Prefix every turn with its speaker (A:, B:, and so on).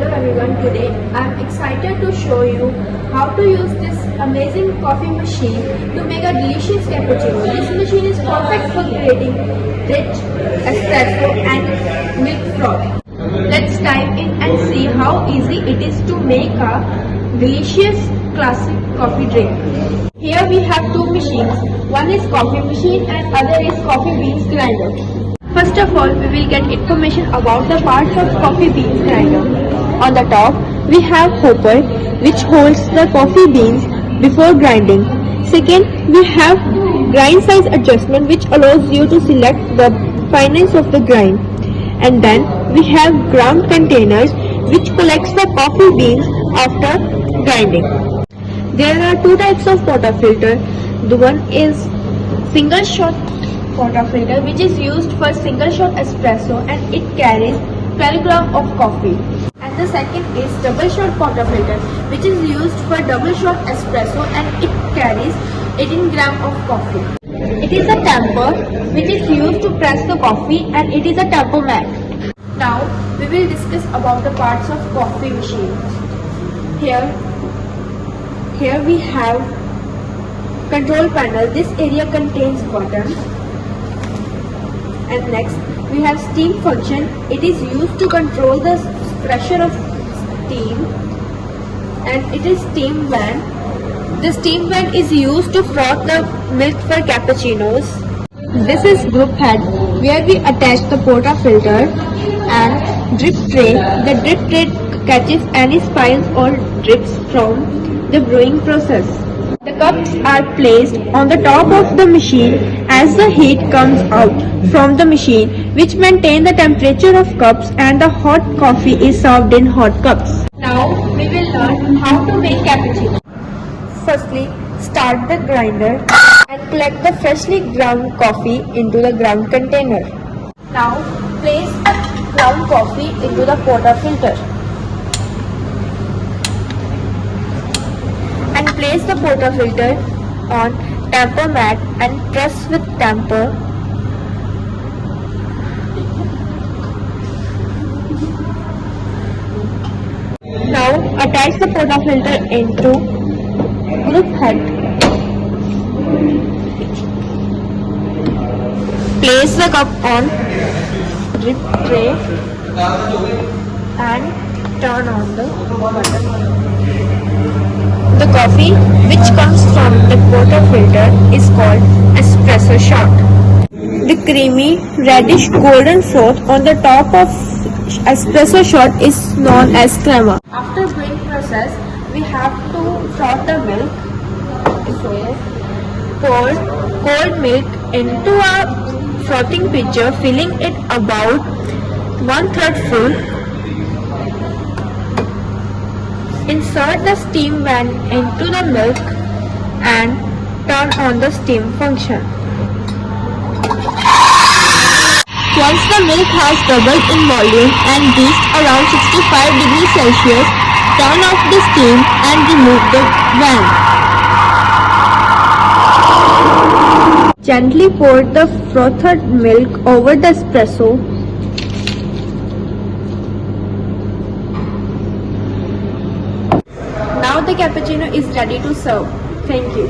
A: Hello everyone, today I am excited to show you how to use this amazing coffee machine to make a delicious cappuccino. This machine is perfect for creating rich espresso and milk froth. Let's dive in and see how easy it is to make a delicious classic coffee drink. Here we have two machines. One is coffee machine and other is coffee beans grinder. First of all, we will get information about the parts of coffee beans grinder. On the top, we have hopper which holds the coffee beans before grinding. Second, we have grind size adjustment which allows you to select the fineness of the grind. And then we have ground containers which collects the coffee beans after grinding. There are two types of portafilter. The one is single shot portafilter which is used for single shot espresso and it carries 12 grams of coffee. And the second is double shot portafilter which is used for double shot espresso and it carries 18 grams of coffee. It is a tamper which is used to press the coffee and it is a tamper mat. Now we will discuss about the parts of coffee machine. Here we have control panel. This area contains buttons. And next we have steam function. It is used to control the pressure of steam. And it is steam van. The steam van is used to froth the milk for cappuccinos. This is group head where we attach the portafilter and drip tray. The drip tray catches any spills or drips from the brewing process. The cups are placed on the top of the machine as the heat comes out from the machine which maintain the temperature of cups and the hot coffee is served in hot cups. Now we will learn how to make cappuccino. Firstly, start the grinder and collect the freshly ground coffee into the ground container. Now place the ground coffee into the portafilter. And place the portafilter on tamper mat and press with tamper. Now attach the portafilter into group head. Place the cup on drip tray and turn on the button. The coffee which comes from the portafilter is called espresso shot. The creamy reddish golden froth on the top of espresso shot is known as crema. After brewing process, we have to froth the milk. So pour cold milk into a frothing pitcher, filling it about 1/3 full. Insert the steam van into the milk and turn on the steam function. Once the milk has doubled in volume and reached around 65 degrees Celsius, turn off the steam and remove the van. Gently pour the frothed milk over the espresso. Now the cappuccino is ready to serve. Thank you.